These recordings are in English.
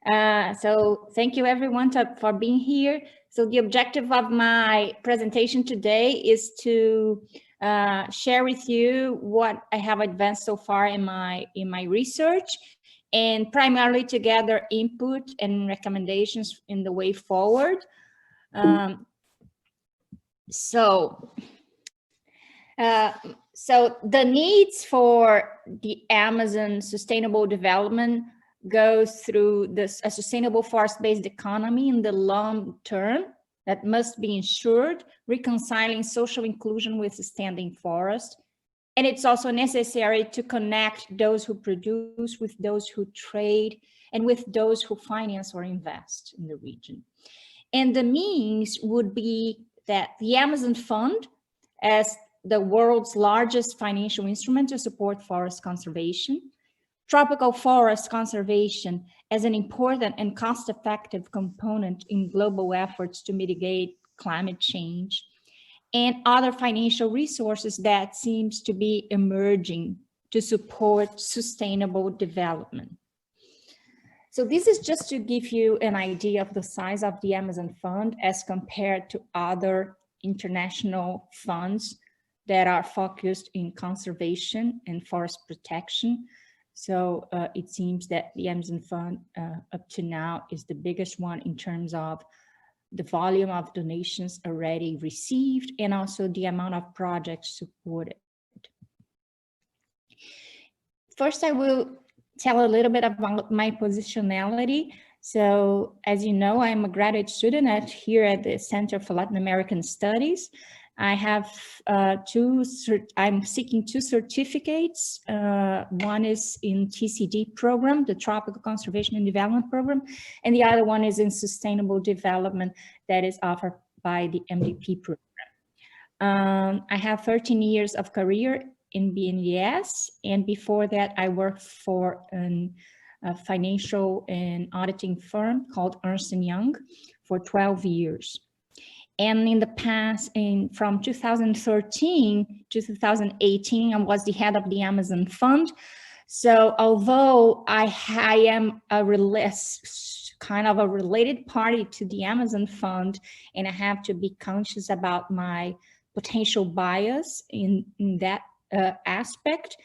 So thank you everyone for being here. So the objective of my presentation today is to share with you what I have advanced so far in my research, and primarily to gather input and recommendations in the way forward. So the needs for the Amazon sustainable development goes through a sustainable forest-based economy in the long term that must be ensured, reconciling social inclusion with standing forest. And it's also necessary to connect those who produce with those who trade and with those who finance or invest in the region. And the means would be that the Amazon Fund, as the world's largest financial instrument to support forest conservation, tropical forest conservation as an important and cost-effective component in global efforts to mitigate climate change, and other financial resources that seems to be emerging to support sustainable development. So this is just to give you an idea of the size of the Amazon Fund as compared to other international funds that are focused in conservation and forest protection. So it seems that the Amazon Fund up to now is the biggest one in terms of the volume of donations already received and also the amount of projects supported. First, I will tell a little bit about my positionality. So as you know, I'm a graduate student here at the Center for Latin American Studies. I have I'm seeking 2 certificates. One is in TCD program, the Tropical Conservation and Development Program, and the other one is in Sustainable Development that is offered by the MDP program. I have 13 years of career in BNDES, and before that I worked for a financial and auditing firm called Ernst & Young for 12 years. And in the past, from 2013 to 2018, I was the head of the Amazon Fund. So although I am kind of a related party to the Amazon Fund, and I have to be conscious about my potential bias in that aspect,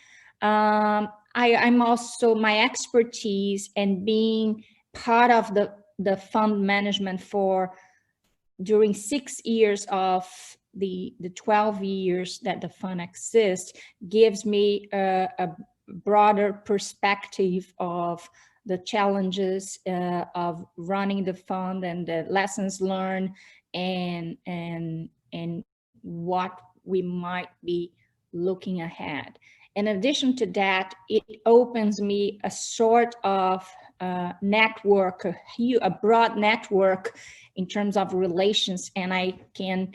I'm also, my expertise and being part of the fund management during 6 years of the 12 years that the fund exists gives me a broader perspective of the challenges of running the fund and the lessons learned and what we might be looking ahead. In addition to that, it opens me a sort of network, a broad network in terms of relations, and I can,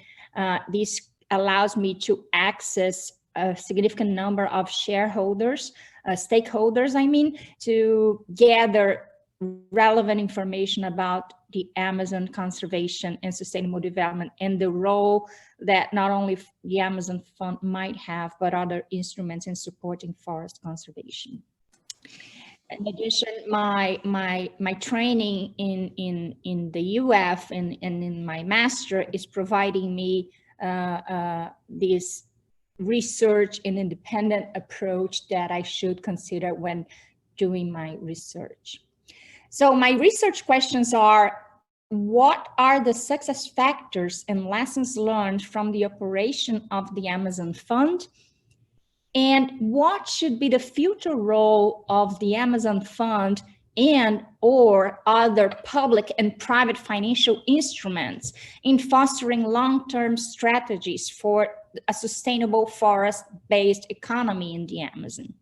this allows me to access a significant number of shareholders, stakeholders, I mean, to gather relevant information about the Amazon conservation and sustainable development and the role that not only the Amazon Fund might have, but other instruments in supporting forest conservation. In addition, my training in the UF and in my master is providing me this research and independent approach that I should consider when doing my research. So my research questions are, what are the success factors and lessons learned from the operation of the Amazon Fund? And what should be the future role of the Amazon Fund and or other public and private financial instruments in fostering long-term strategies for a sustainable forest-based economy in the Amazon?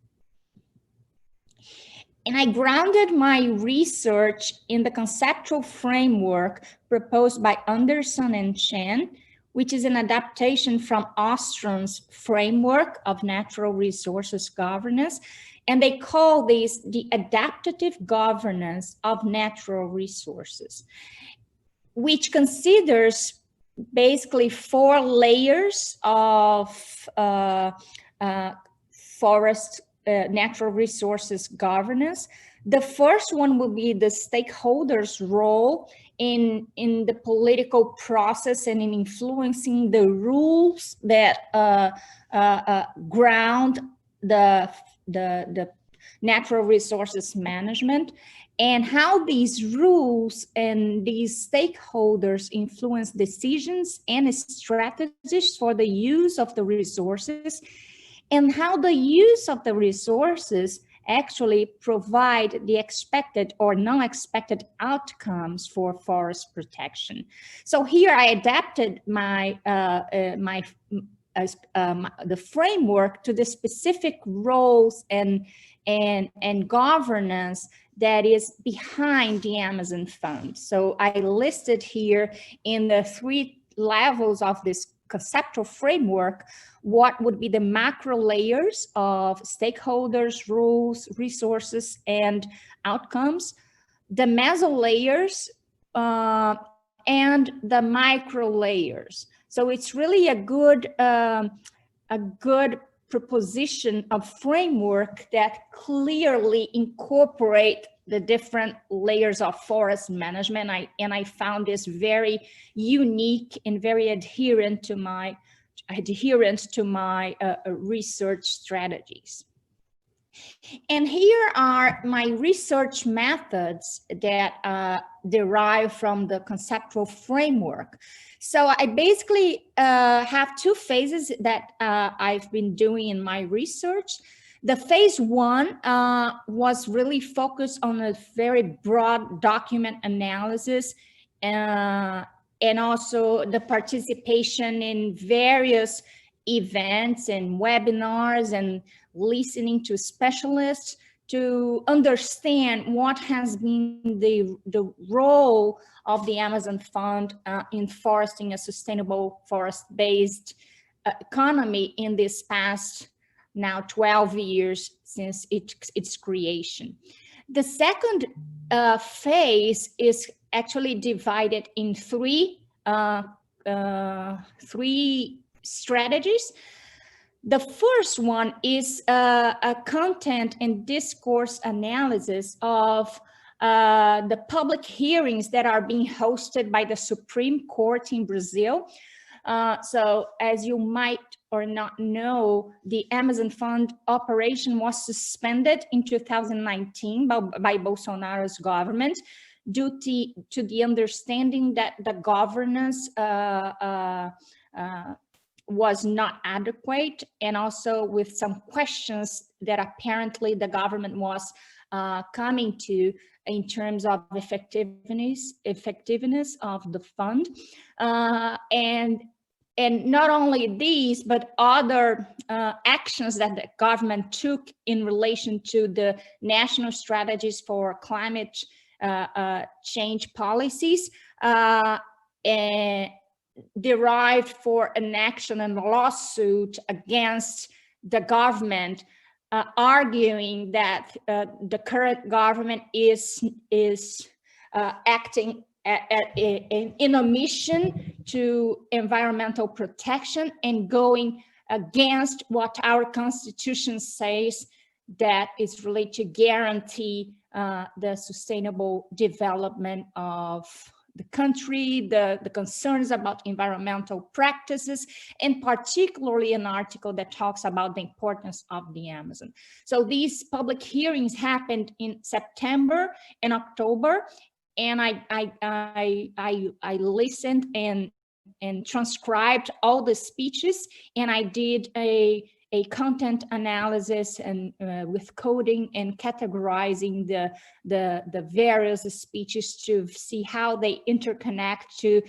And I grounded my research in the conceptual framework proposed by Anderson and Chen, which is an adaptation from Ostron's framework of natural resources governance. And they call this the adaptative governance of natural resources, which considers basically 4 layers of forest natural resources governance. The first one will be the stakeholders' role in the political process and in influencing the rules that ground the natural resources management, and how these rules and these stakeholders influence decisions and strategies for the use of the resources, and how the use of the resources actually provide the expected or non-expected outcomes for forest protection. So here I adapted the framework to the specific roles and governance that is behind the Amazon Fund. So I listed here in the 3 levels of this conceptual framework what would be the macro layers of stakeholders, rules, resources, and outcomes, the meso layers, and the micro layers. So it's really a good proposition of framework that clearly incorporate the different layers of forest management. I found this very unique and very adherent to my research strategies. And here are my research methods that derive from the conceptual framework. So I basically have 2 phases that I've been doing in my research. The phase 1 was really focused on a very broad document analysis and also the participation in various events and webinars and listening to specialists to understand what has been the role of the Amazon Fund in fostering a sustainable forest-based economy in this past now 12 years since its creation. The second phase is actually divided in 3 strategies. The first one is a content and discourse analysis of the public hearings that are being hosted by the Supreme Court in Brazil. So as you might or not know, the Amazon Fund operation was suspended in 2019 by Bolsonaro's government due to the understanding that the governance was not adequate, and also with some questions that apparently the government was coming to in terms of effectiveness of the fund. And not only these, but other actions that the government took in relation to the national strategies for climate change policies derived for an action and a lawsuit against the government, arguing that the current government is acting in omission to environmental protection and going against what our constitution says, that is really to guarantee the sustainable development of the country, the concerns about environmental practices, and particularly an article that talks about the importance of the Amazon. So these public hearings happened in September and October, and I listened and transcribed all the speeches, and I did a content analysis and with coding and categorizing the various speeches to see how they interconnect to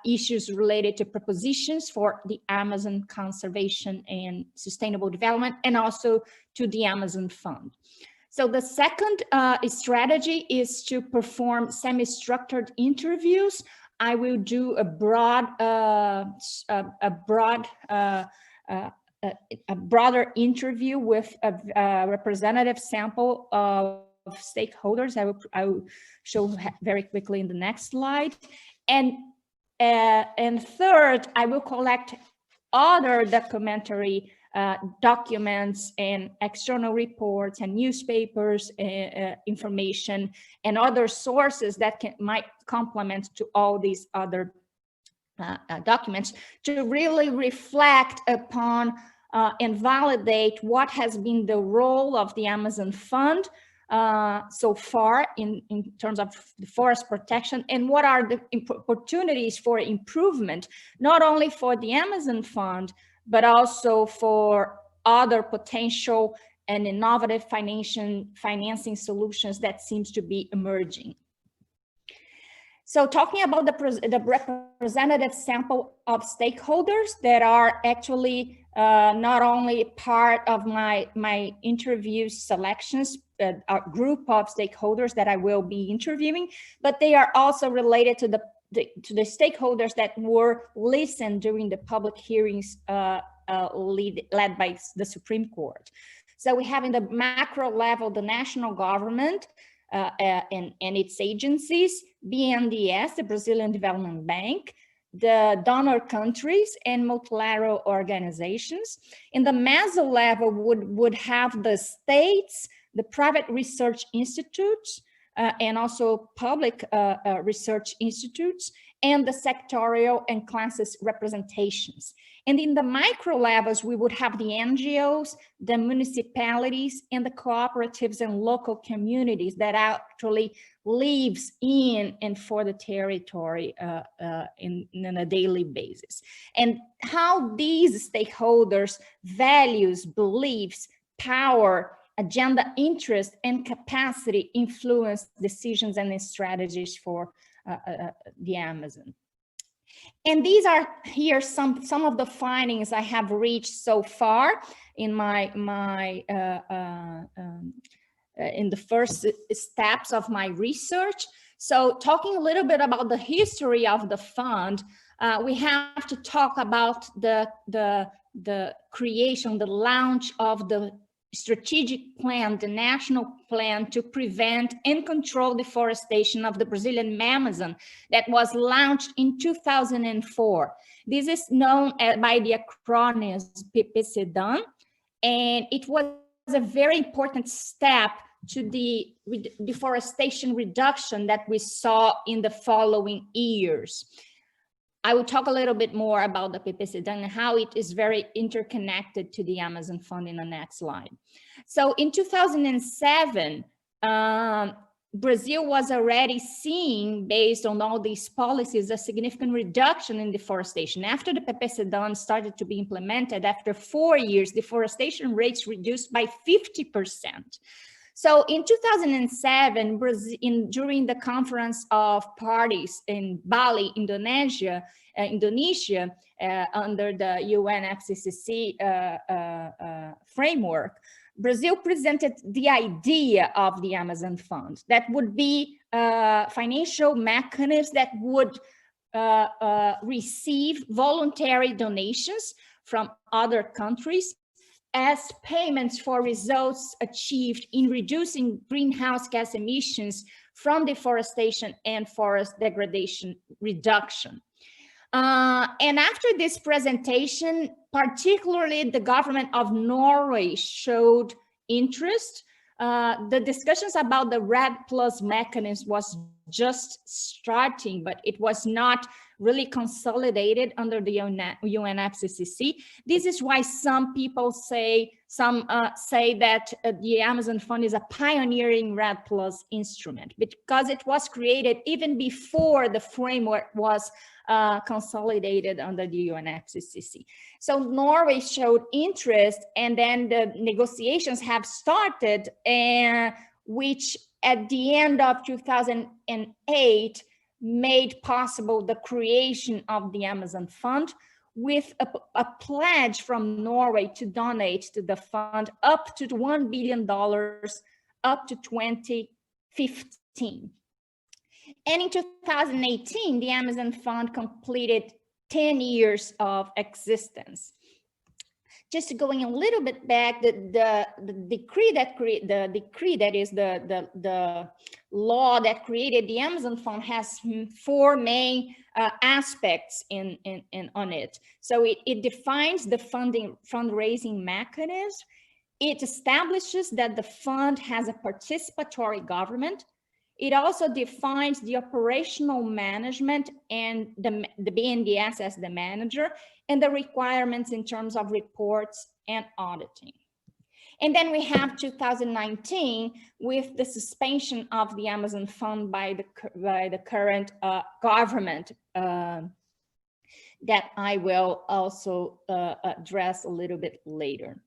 issues related to propositions for the Amazon conservation and sustainable development, and also to the Amazon Fund. So the second strategy is to perform semi-structured interviews. I will do a broader interview with a representative sample of stakeholders. I will show very quickly in the next slide. And third, I will collect other documentary documents and external reports and newspapers, information, and other sources that might complement to all these other documents, to really reflect upon and validate what has been the role of the Amazon Fund so far in terms of the forest protection, and what are the opportunities for improvement, not only for the Amazon Fund, but also for other potential and innovative financing solutions that seems to be emerging. So talking about the representative sample of stakeholders that are actually not only part of my interview selections, a group of stakeholders that I will be interviewing, but they are also related to the stakeholders that were listened during the public hearings led by the Supreme Court. So we have in the macro level, the national government, and its agencies, BNDES, the Brazilian Development Bank, the donor countries, and multilateral organizations. In the meso level would have the states, the private research institutes, and also public research institutes, and the sectorial and classes representations. And in the micro levels, we would have the NGOs, the municipalities, and the cooperatives and local communities that actually lives in and for the territory in a daily basis. And how these stakeholders' values, beliefs, power, agenda, interest, and capacity influence decisions and strategies for the Amazon. And these are here some of the findings I have reached so far in in the first steps of my research. So talking a little bit about the history of the fund, we have to talk about the creation, the launch of the strategic plan, the national plan to prevent and control deforestation of the Brazilian Amazon that was launched in 2004. This is known by the acronym PPCDAN, and it was a very important step to the deforestation reduction that we saw in the following years. I will talk a little bit more about the PPCDAN and how it is very interconnected to the Amazon Fund in the next slide. So in 2007, Brazil was already seeing, based on all these policies, a significant reduction in deforestation. After the PPCDAN started to be implemented, after 4 years, deforestation rates reduced by 50%. So in 2007, during the Conference of Parties in Bali, Indonesia, under the UNFCCC framework, Brazil presented the idea of the Amazon Fund that would be financial mechanisms that would receive voluntary donations from other countries as payments for results achieved in reducing greenhouse gas emissions from deforestation and forest degradation reduction. And after this presentation, particularly the government of Norway showed interest. The discussions about the REDD+ mechanism was just starting, but it was not really consolidated under the UNFCCC. This is why some people say, that the Amazon Fund is a pioneering REDD+ instrument, because it was created even before the framework was consolidated under the UNFCCC. So Norway showed interest, and then the negotiations have started, which at the end of 2008 made possible the creation of the Amazon Fund, with a pledge from Norway to donate to the fund up to $1 billion up to 2015. And in 2018, the Amazon Fund completed 10 years of existence. just going a little bit back, the decree that is the law that created the Amazon Fund has four main aspects on it. So it defines the fundraising mechanism. It establishes that the fund has a participatory government. It also defines the operational management and the BNDES as the manager, and the requirements in terms of reports and auditing. And then we have 2019 with the suspension of the Amazon Fund by the current government that I will also address a little bit later.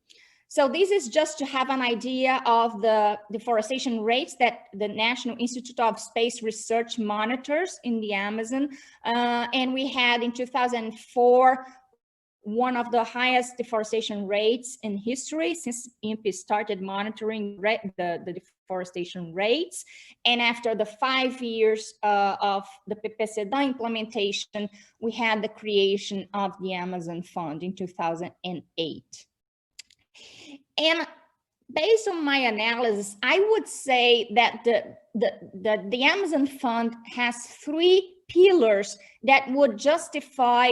So this is just to have an idea of the deforestation rates that the National Institute of Space Research monitors in the Amazon. And we had in 2004, one of the highest deforestation rates in history since INPE started monitoring the deforestation rates. And after the 5 years of the PPCD implementation, we had the creation of the Amazon Fund in 2008. And based on my analysis, I would say that the Amazon Fund has 3 pillars that would justify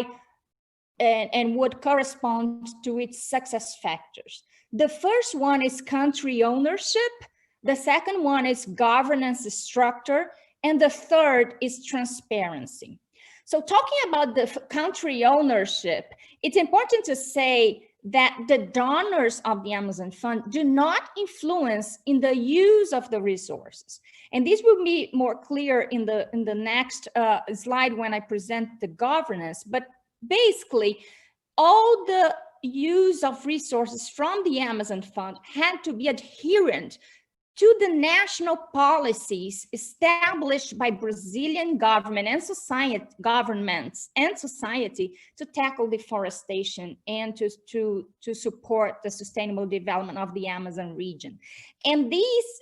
and would correspond to its success factors. The first one is country ownership. The second one is governance structure. And the third is transparency. So talking about the country ownership, it's important to say that the donors of the Amazon Fund do not influence in the use of the resources. And this will be more clear in the next slide when I present the governance. But basically, all the use of resources from the Amazon Fund had to be adherent to the national policies established by Brazilian government and governments and society to tackle deforestation and to support the sustainable development of the Amazon region. And these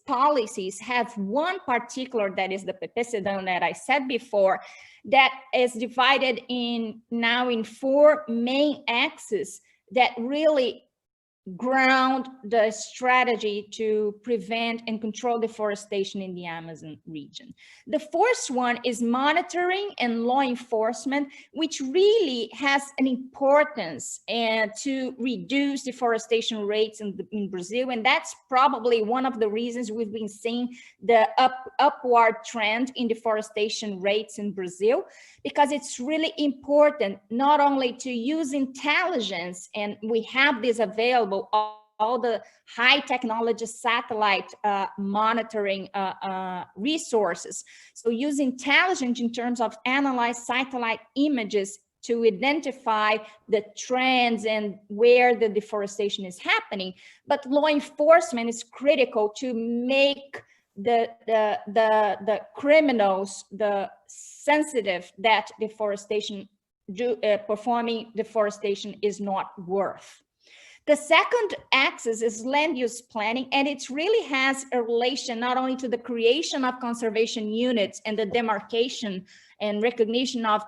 policies have one particular, that is the PPCD that I said before, that is divided now in 4 main axes that really ground the strategy to prevent and control deforestation in the Amazon region. The first one is monitoring and law enforcement, which really has an importance to reduce deforestation rates in Brazil. And that's probably one of the reasons we've been seeing the upward trend in deforestation rates in Brazil, because it's really important not only to use intelligence, and we have this available, all the high technology satellite monitoring resources. So use intelligence in terms of analyze satellite images to identify the trends and where the deforestation is happening. But law enforcement is critical to make the criminals the sensitive that performing deforestation is not worth. The second axis is land use planning, and it really has a relation not only to the creation of conservation units and the demarcation and recognition of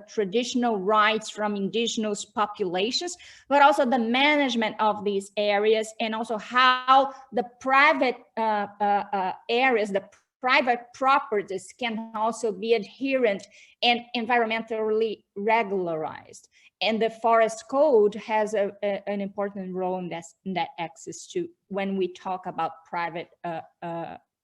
traditional rights from indigenous populations, but also the management of these areas, and also how the private areas, the private properties can also be adherent and environmentally regularized. And the forest code has an important role in that axis too, when we talk about private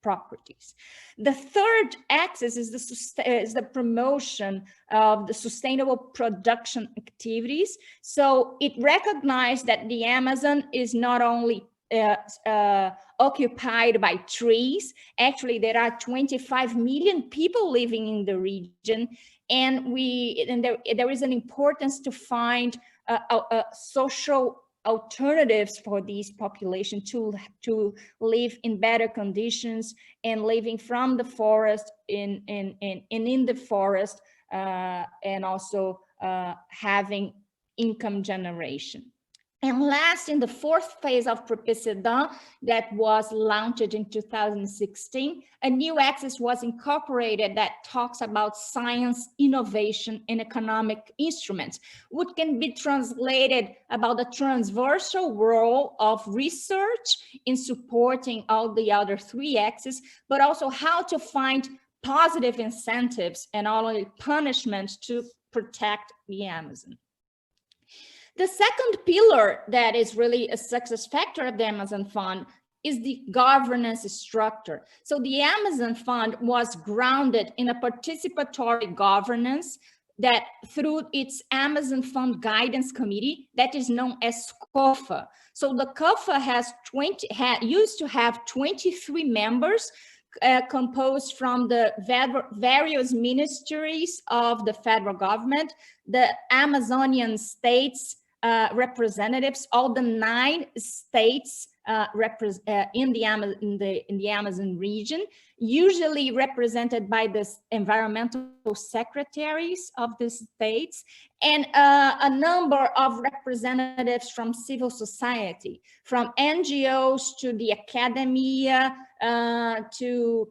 properties. The third axis is the promotion of the sustainable production activities. So it recognized that the Amazon is not only occupied by trees. Actually, there are 25 million people living in the region, and there is an importance to find social alternatives for these population to live in better conditions and living from the forest in the forest, and also having income generation. And last, in the fourth phase of Précédent that was launched in 2016, a new axis was incorporated that talks about science, innovation, and economic instruments, which can be translated about the transversal role of research in supporting all the other three axes, but also how to find positive incentives and not only punishments to protect the Amazon. The second pillar that is really a success factor of the Amazon Fund is the governance structure. So the Amazon Fund was grounded in a participatory governance that through its Amazon Fund Guidance Committee that is known as COFA. So the COFA used to have 23 members composed from the various ministries of the federal government, the Amazonian states, representatives, all the 9 states in the Amazon region, usually represented by the environmental secretaries of the states, and a number of representatives from civil society, from NGOs to the academia, to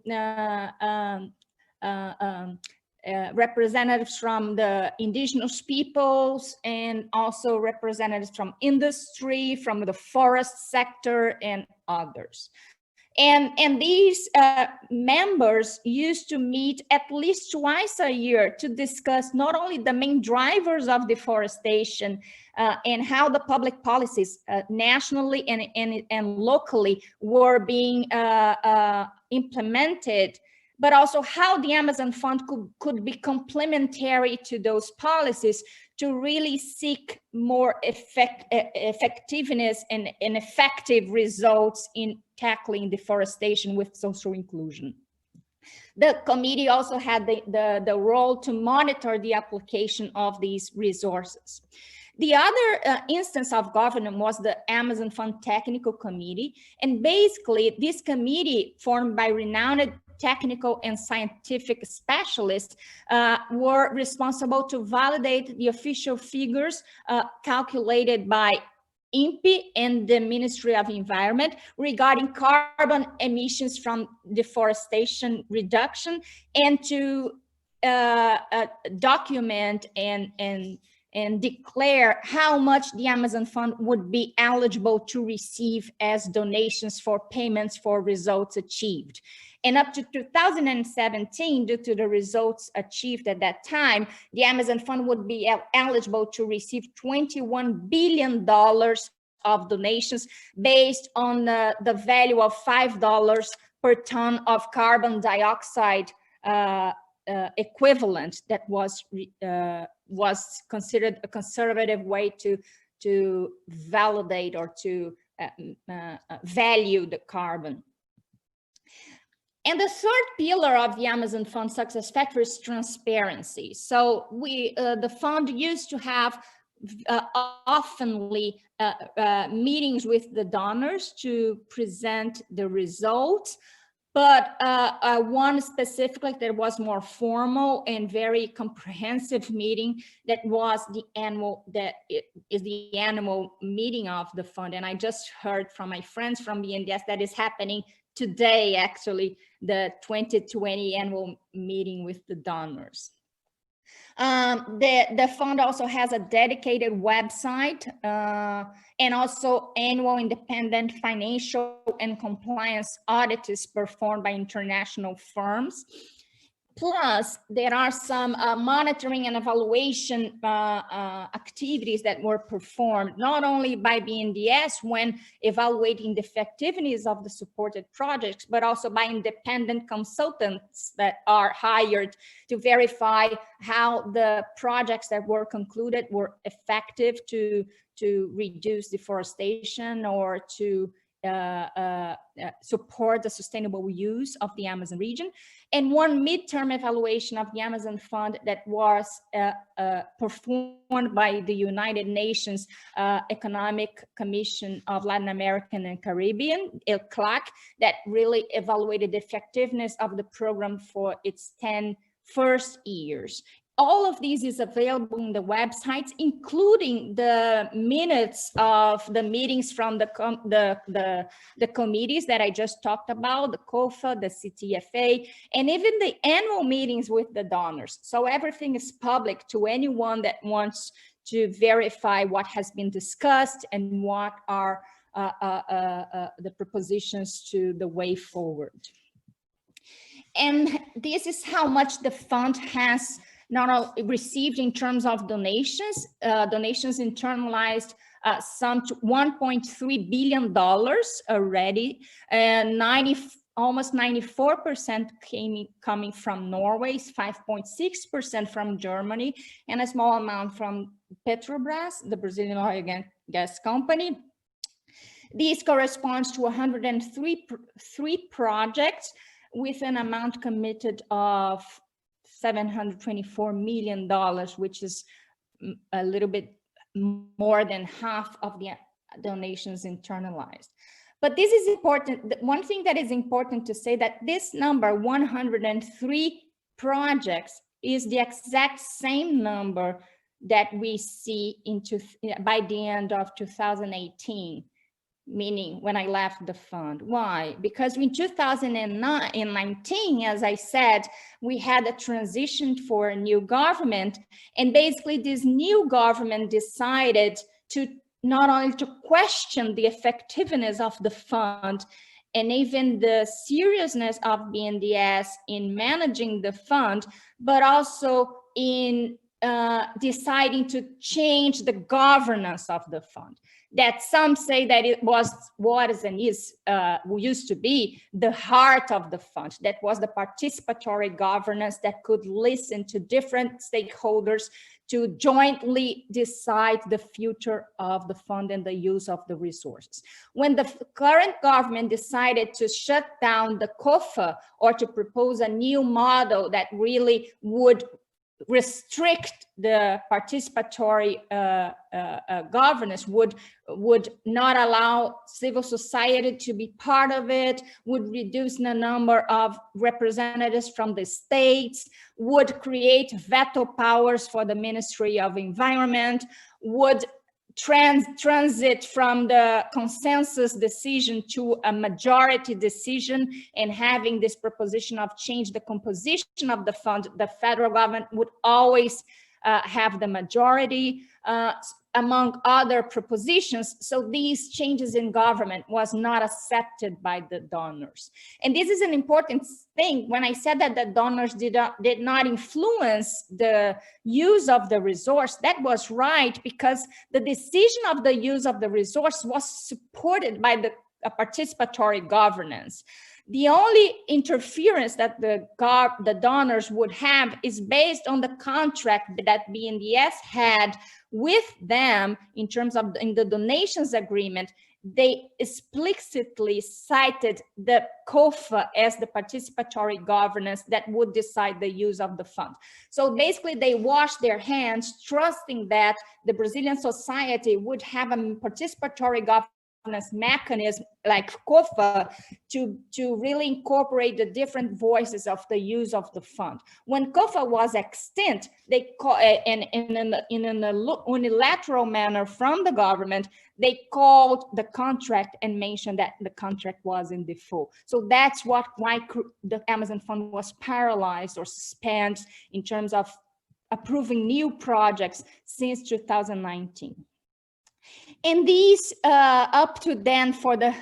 representatives from the indigenous peoples, and also representatives from industry, from the forest sector, and others. And these members used to meet at least twice a year to discuss not only the main drivers of deforestation and how the public policies nationally and locally were being implemented, but also how the Amazon Fund could be complementary to those policies to really seek more effectiveness and effective results in tackling deforestation with social inclusion. The committee also had the role to monitor the application of these resources. The other instance of governance was the Amazon Fund Technical Committee. And basically, this committee, formed by renowned technical and scientific specialists, were responsible to validate the official figures calculated by INPE and the Ministry of Environment regarding carbon emissions from deforestation reduction, and to document and declare how much the Amazon Fund would be eligible to receive as donations for payments for results achieved. And up to 2017, due to the results achieved at that time, the Amazon Fund would be eligible to receive $21 billion of donations based on the value of $5 per ton of carbon dioxide equivalent that was considered a conservative way to validate or to value the carbon. And the third pillar of the Amazon Fund success factor is transparency. So the fund used to have oftenly meetings with the donors to present the results, but one specifically that was more formal and very comprehensive meeting that was the annual meeting of the fund. And I just heard from my friends from BNDES that is happening today, actually, the 2020 annual meeting with the donors. The fund also has a dedicated website and also annual independent financial and compliance audits performed by international firms. Plus, there are some monitoring and evaluation activities that were performed, not only by BNDES when evaluating the effectiveness of the supported projects, but also by independent consultants that are hired to verify how the projects that were concluded were effective to reduce deforestation or to support the sustainable use of the Amazon region. And one midterm evaluation of the Amazon Fund that was performed by the United Nations Economic Commission of Latin American and Caribbean, CLAC, that really evaluated the effectiveness of the program for its 10 first years. all of these is available in the websites, including the minutes of the meetings from the committees that I just talked about, the COFA, the CTFA, and even the annual meetings with the donors. So everything is public to anyone that wants to verify what has been discussed and what are the propositions to the way forward. And this is how much the fund has not only received in terms of donations, donations internalized some $1.3 billion already, and almost 94% coming from Norway, 5.6% from Germany, and a small amount from Petrobras, the Brazilian oil and gas company. These corresponds to 103 projects with an amount committed of $724 million, which is a little bit more than half of the donations internalized. But this is important. One thing that is important to say that this number, 103 projects, is the exact same number that we see by the end of 2018. Meaning when I left the fund. Why? Because in 2019, as I said, we had a transition for a new government, and basically this new government decided to not only to question the effectiveness of the fund and even the seriousness of BNDES in managing the fund, but also in deciding to change the governance of the fund. That some say that it was and used to be the heart of the fund. That was the participatory governance that could listen to different stakeholders to jointly decide the future of the fund and the use of the resources. When the current government decided to shut down the COFA or to propose a new model that really would restrict the participatory governance, would not allow civil society to be part of it, would reduce the number of representatives from the states, would create veto powers for the Ministry of Environment, would transit from the consensus decision to a majority decision, and having this proposition of change the composition of the fund, the federal government would always have the majority, among other propositions. So these changes in government was not accepted by the donors. And this is an important thing. When I said that the donors did not influence the use of the resource, that was right, because the decision of the use of the resource was supported by the participatory governance. The only interference that the donors would have is based on the contract that BNDES had with them in terms of in the donations agreement. They explicitly cited the COFA as the participatory governance that would decide the use of the fund. So basically they washed their hands, trusting that the Brazilian society would have a participatory governance mechanism like COFA to really incorporate the different voices of the use of the fund. When COFA was extinct, they in a unilateral manner from the government, they called the contract and mentioned that the contract was in default. So that's why the Amazon Fund was paralyzed or suspended in terms of approving new projects since 2019. And these up to then for the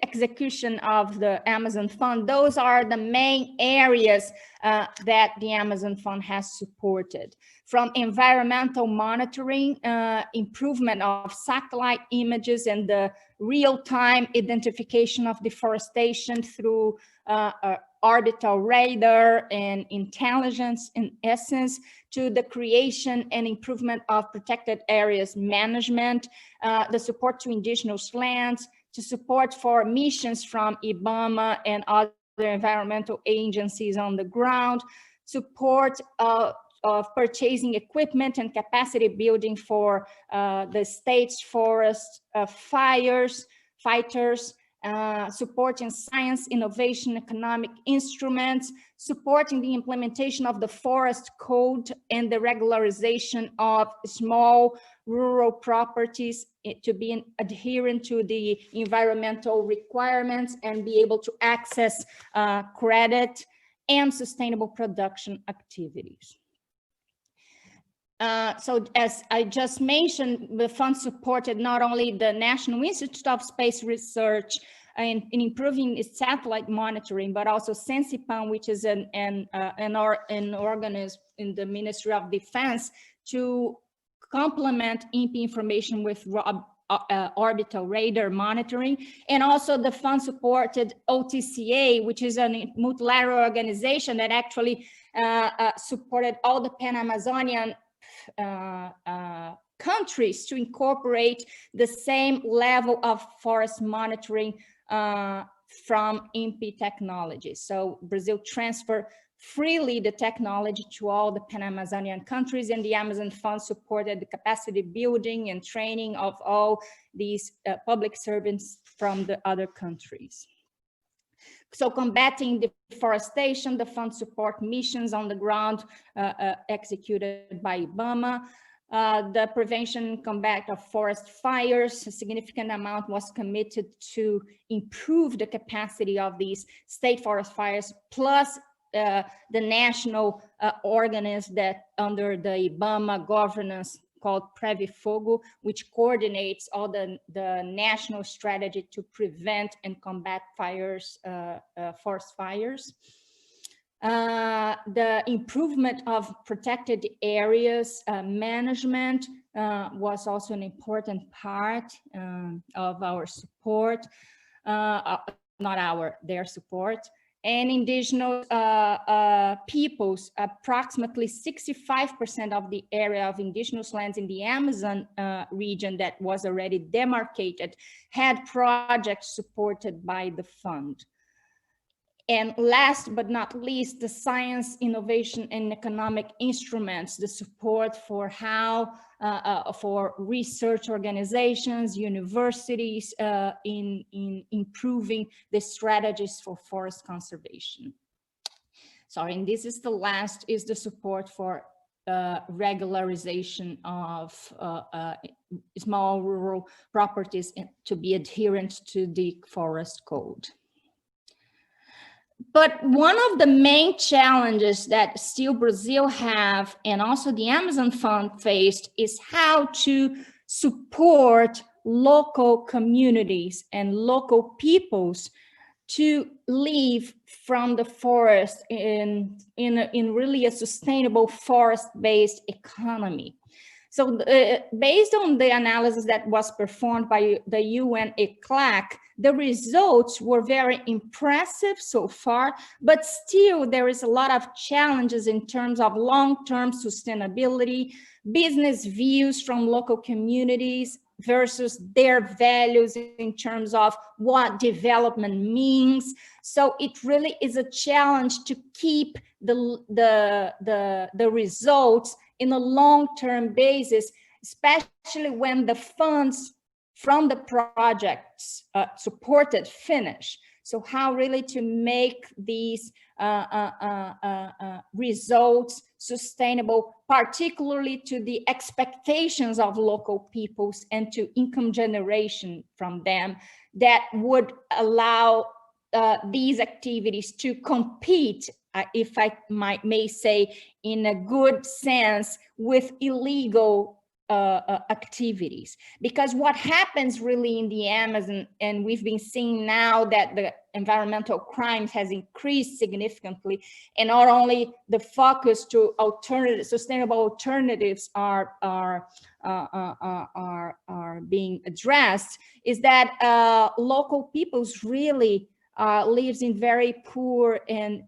execution of the Amazon Fund, those are the main areas that the Amazon Fund has supported. From environmental monitoring, improvement of satellite images and the real-time identification of deforestation through orbital radar and intelligence, in essence, to the creation and improvement of protected areas management, the support to indigenous lands, to support for missions from IBAMA and other environmental agencies on the ground, support of purchasing equipment and capacity building for the state's forest fighters, supporting science, innovation, economic instruments, supporting the implementation of the forest code and the regularization of small rural properties to be adherent to the environmental requirements and be able to access credit and sustainable production activities. So as I just mentioned, the fund supported not only the National Institute of Space Research in improving its satellite monitoring, but also Sensipan, which is an organism in the Ministry of Defense to complement INPE information with orbital radar monitoring. And also the fund supported OTCA, which is a multilateral organization that actually supported all the Pan-Amazonian countries to incorporate the same level of forest monitoring from INPE technology. So Brazil transferred freely the technology to all the Pan-Amazonian countries, and the Amazon Fund supported the capacity building and training of all these public servants from the other countries. So combating deforestation, the fund support missions on the ground executed by IBAMA. The prevention and combat of forest fires, a significant amount was committed to improve the capacity of these state forest fires, plus the national organism that under the IBAMA governance called Previfogo, which coordinates all the national strategy to prevent and combat fires, forest fires. The improvement of protected areas management was also an important part of our support, their support. And indigenous peoples, approximately 65% of the area of indigenous lands in the Amazon region that was already demarcated had projects supported by the fund. And last but not least, the science, innovation, and economic instruments, the support for how, for research organizations, universities in improving the strategies for forest conservation. Sorry, and this is the last, is the support for regularization of small rural properties to be adherent to the forest code. But one of the main challenges that still Brazil have, and also the Amazon Fund faced, is how to support local communities and local peoples to live from the forest in really a sustainable forest-based economy. So based on the analysis that was performed by the UN ECLAC, the results were very impressive so far, but still there is a lot of challenges in terms of long-term sustainability, business views from local communities versus their values in terms of what development means. So it really is a challenge to keep the results in a long-term basis, especially when the funds from the projects supported finish. So how really to make these results sustainable, particularly to the expectations of local peoples and to income generation from them, that would allow these activities to compete, if I may say, in a good sense, with illegal activities. Because what happens really in the Amazon, and we've been seeing now that the environmental crimes has increased significantly, and not only the focus to sustainable alternatives are being addressed, is that local peoples really lives in very poor and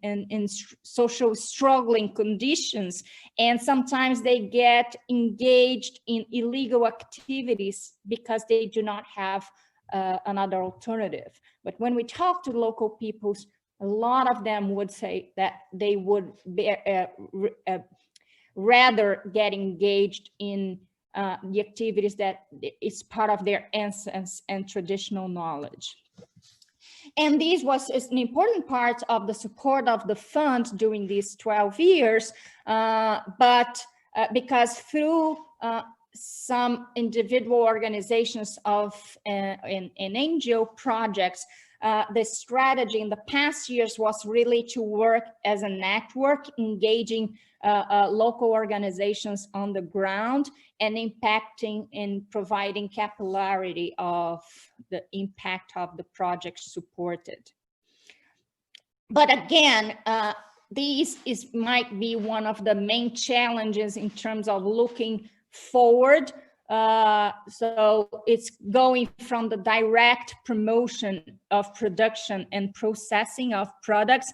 social struggling conditions, and sometimes they get engaged in illegal activities because they do not have another alternative. But when we talk to local peoples, a lot of them would say that they would be, rather get engaged in the activities that is part of their essence and traditional knowledge. And this was an important part of the support of the fund during these 12 years, because through some individual organizations of in NGO projects, the strategy in the past years was really to work as a network, engaging local organizations on the ground and impacting and providing capillarity of the impact of the projects supported. But again, might be one of the main challenges in terms of looking forward. So it's going from the direct promotion of production and processing of products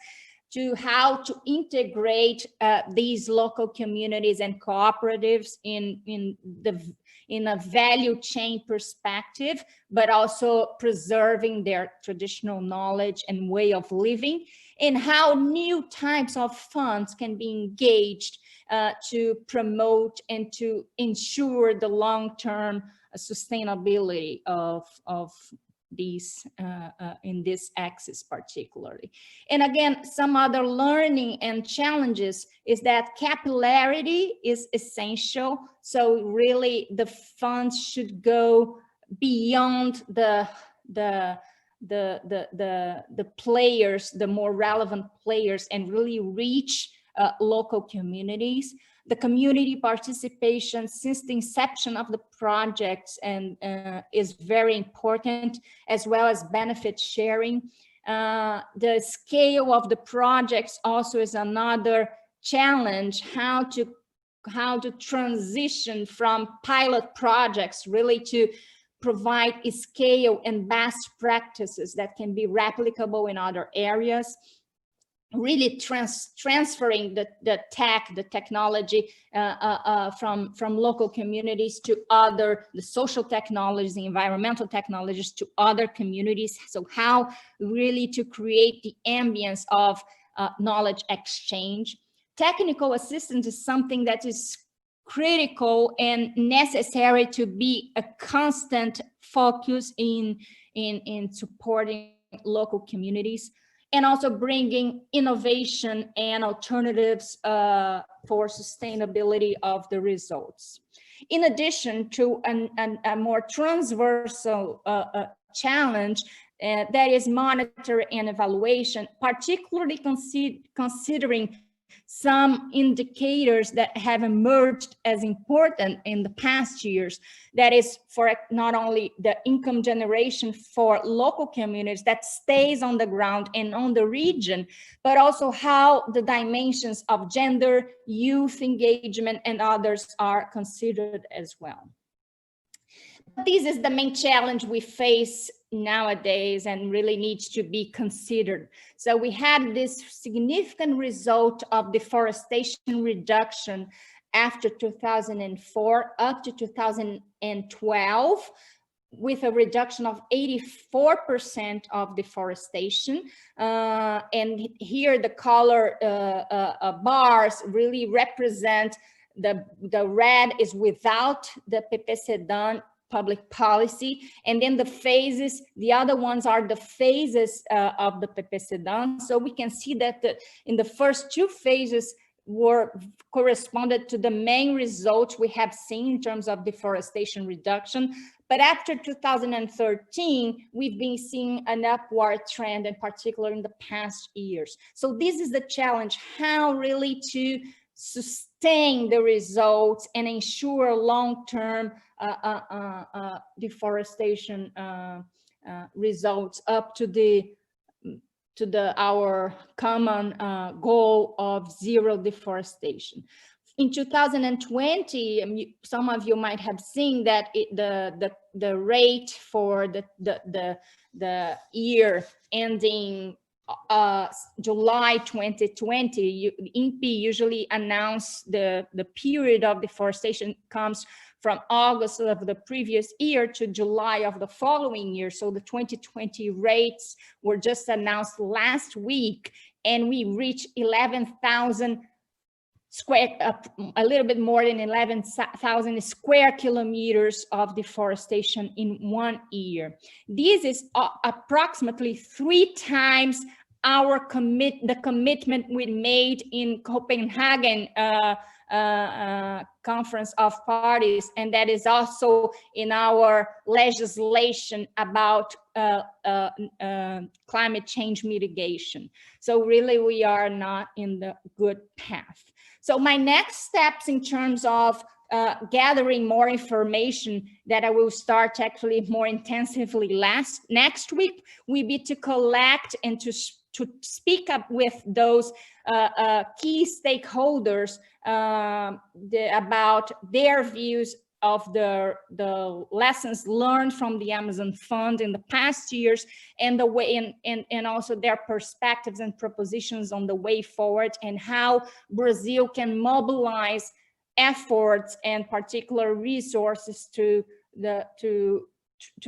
to how to integrate these local communities and cooperatives in a value chain perspective, but also preserving their traditional knowledge and way of living, and how new types of funds can be engaged to promote and to ensure the long-term sustainability of these in this axis particularly. And again, some other learning and challenges is that capillarity is essential. So really the funds should go beyond the players, the more relevant players, and really reach local communities. The community participation since the inception of the projects and is very important, as well as benefit sharing. The scale of the projects also is another challenge, how to transition from pilot projects really to provide a scale and best practices that can be replicable in other areas. Really transferring the technology from local communities to the social technologies, the environmental technologies to other communities. So how really to create the ambience of knowledge exchange. Technical assistance is something that is critical and necessary to be a constant focus in supporting local communities, and also bringing innovation and alternatives for sustainability of the results. In addition to a more transversal challenge, that is monitoring and evaluation, particularly considering some indicators that have emerged as important in the past years. That is for not only the income generation for local communities that stays on the ground and on the region, but also how the dimensions of gender, youth engagement, and others are considered as well. This is the main challenge we face nowadays and really needs to be considered. So we had this significant result of deforestation reduction after 2004 up to 2012, with a reduction of 84% of deforestation. And here the color bars really represent the red is without the PPCDAN public policy, and then the phases, the other ones are the phases of the PPCDAN. So we can see that in the first two phases corresponded to the main results we have seen in terms of deforestation reduction. But after 2013, we've been seeing an upward trend, in particular in the past years. So this is the challenge, how really to sustain the results and ensure long-term deforestation results up to our common goal of zero deforestation. In 2020, some of you might have seen that the rate for the year ending July 2020, INPE usually announce the period of deforestation comes from August of the previous year to July of the following year. So the 2020 rates were just announced last week, and we reached 11,000 a little bit more than 11,000 square kilometers of deforestation in 1 year. This is approximately 3 times our the commitment we made in Copenhagen Conference of Parties, and that is also in our legislation about climate change mitigation. So really, we are not in the good path. So my next steps in terms of gathering more information that I will start actually more intensively next week will be to collect and to speak up with those key stakeholders about their views of the lessons learned from the Amazon Fund in the past years, and the way and also their perspectives and propositions on the way forward, and how Brazil can mobilize efforts and particular resources to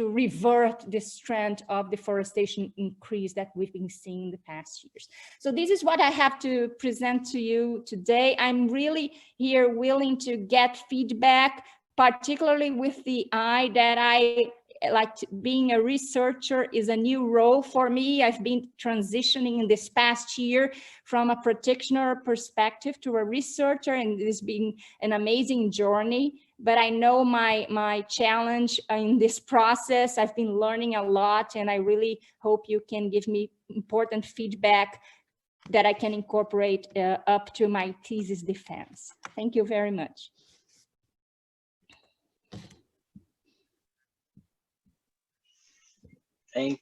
revert this trend of deforestation increase that we've been seeing in the past years. So this is what I have to present to you today. I'm really here willing to get feedback, particularly with the eye that I like. Being a researcher is a new role for me. I've been transitioning in this past year from a practitioner perspective to a researcher, and it's been an amazing journey. But I know my challenge in this process. I've been learning a lot, and I really hope you can give me important feedback that I can incorporate up to my thesis defense. Thank you very much. Thank